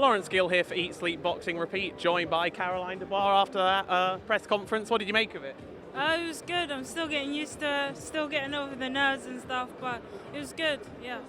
Lawrence Gill here for Eat, Sleep, Boxing, Repeat, joined by Caroline Dubois after that press conference. What did you make of it? It was good. I'm still getting used to it, still getting over the nerves and stuff, but it was good, yeah.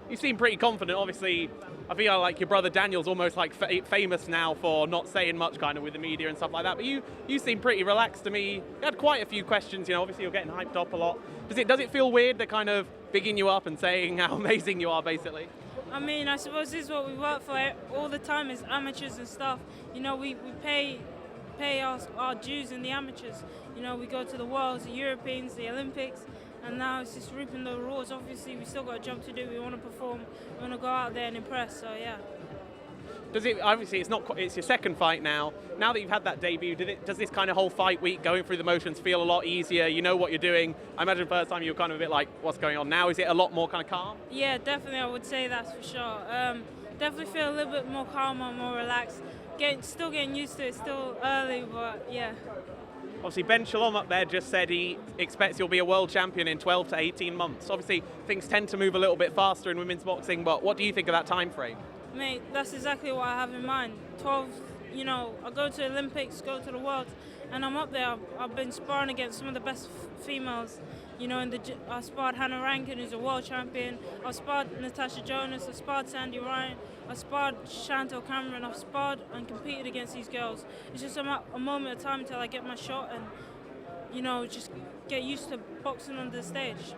You seem pretty confident. Obviously, I feel like your brother Daniel's almost like famous now for not saying much kind of with the media and stuff like that, but you seem pretty relaxed to me. You had quite a few questions, obviously you're getting hyped up a lot. Does it feel weird, they're kind of bigging you up and saying how amazing you are, basically? I mean, I suppose this is what we work for all the time as amateurs and stuff. We pay our dues in the amateurs. We go to the Worlds, the Europeans, the Olympics, and now it's just reaping the rewards. Obviously, we still got a job to do. We want to perform. We want to go out there and impress. So yeah. Obviously, it's your second fight now. Now that you've had that debut, does this kind of whole fight week, going through the motions, feel a lot easier? You know what you're doing. I imagine the first time you were kind of a bit like, what's going on now? Is it a lot more kind of calm? Yeah, definitely. I would say that's for sure. Definitely feel a little bit more calmer, more relaxed. Still getting used to it. Still early, but yeah. Obviously, Ben Shalom up there just said he expects you'll be a world champion in 12 to 18 months. Obviously, things tend to move a little bit faster in women's boxing, but what do you think of that time frame? Mate, that's exactly what I have in mind. 12, I go to the Olympics, go to the Worlds, and I'm up there. I've been sparring against some of the best females. I sparred Hannah Rankin, who's a world champion. I sparred Natasha Jonas. I sparred Sandy Ryan. I sparred Chantel Cameron. I've sparred and competed against these girls. It's just a moment of time until I get my shot and, just get used to boxing on the stage.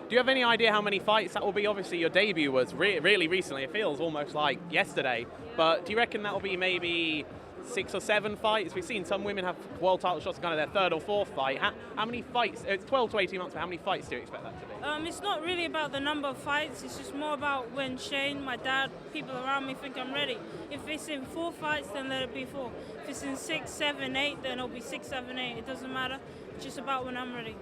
Do you have any idea how many fights that will be? Obviously, your debut was really recently. It feels almost like yesterday. Yeah. But do you reckon that will be maybe 6 or 7 fights? We've seen some women have world title shots, kind of their 3rd or 4th fight. How many fights? It's 12 to 18 months, but how many fights do you expect that to be? It's not really about the number of fights. It's just more about when Shane, my dad, people around me think I'm ready. If it's in 4 fights, then let it be 4. If it's in 6, 7, 8, then it'll be 6, 7, 8. It doesn't matter. It's just about when I'm ready.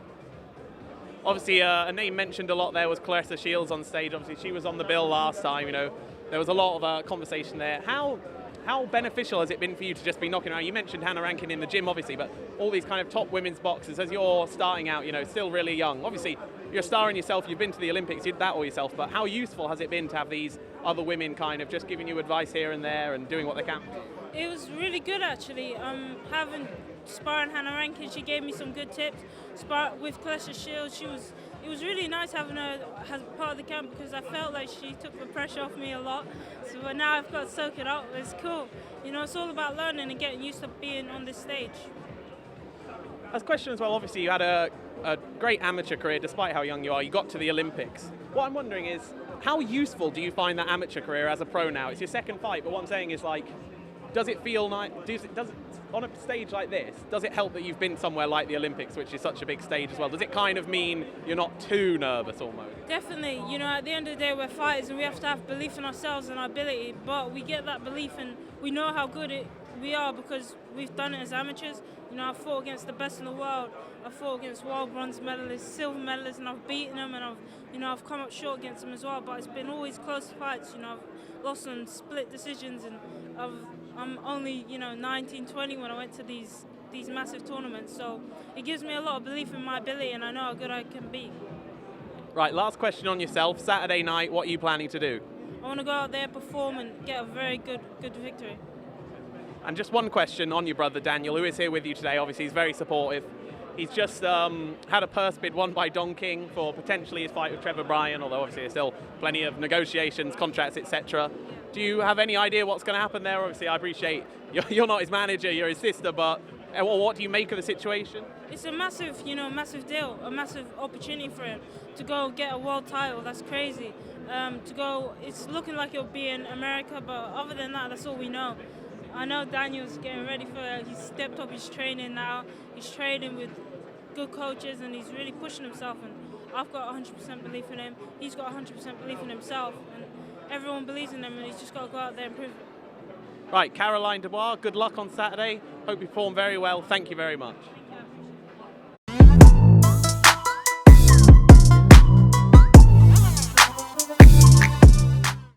Obviously, a name mentioned a lot there was Claressa Shields on stage. Obviously, she was on the bill last time. There was a lot of conversation there. How beneficial has it been for you to just be knocking around? You mentioned Hannah Rankin in the gym, obviously, but all these kind of top women's boxers, as you're starting out, still really young. Obviously, you're a star in yourself. You've been to the Olympics, you did that all yourself. But how useful has it been to have these other women kind of just giving you advice here and there and doing what they can? It was really good, actually. Sparring Hannah Rankin, she gave me some good tips. Spar with Claressa Shields, it was really nice having her as part of the camp because I felt like she took the pressure off me a lot. So now I've got to soak it up. It's cool. It's all about learning and getting used to being on this stage. As a question as well, obviously you had a great amateur career despite how young you are. You got to the Olympics. What I'm wondering is, how useful do you find that amateur career as a pro now? It's your second fight, but what I'm saying is, does it feel nice? On a stage like this, does it help that you've been somewhere like the Olympics, which is such a big stage as well? Does it kind of mean you're not too nervous almost? Definitely. At the end of the day, we're fighters and we have to have belief in ourselves and our ability, but we get that belief and we know how good we are because we've done it as amateurs. I've fought against the best in the world. I've fought against world bronze medalists, silver medalists, and I've beaten them, and I've come up short against them as well. But it's been always close fights. I've lost on split decisions, and I'm only 19, 20 when I went to these massive tournaments. So it gives me a lot of belief in my ability, and I know how good I can be. Right, last question on yourself. Saturday night, what are you planning to do? I want to go out there, perform, and get a very good victory. And just one question on your brother Daniel, who is here with you today. Obviously, he's very supportive. He's just had a purse bid won by Don King for potentially his fight with Trevor Bryan, although obviously there's still plenty of negotiations, contracts, etc. Do you have any idea what's going to happen there? Obviously, I appreciate you're not his manager, you're his sister, but what do you make of the situation? It's a massive massive deal, a massive opportunity for him to go get a world title. That's crazy. It's looking like it'll be in America, but other than that, that's all we know. I know Daniel's getting ready for it. He's stepped up his training now. He's training with good coaches and he's really pushing himself. And I've got 100% belief in him. He's got 100% belief in himself. And everyone believes in him and he's just got to go out there and prove it. Right, Caroline Dubois, good luck on Saturday. Hope you perform very well. Thank you very much.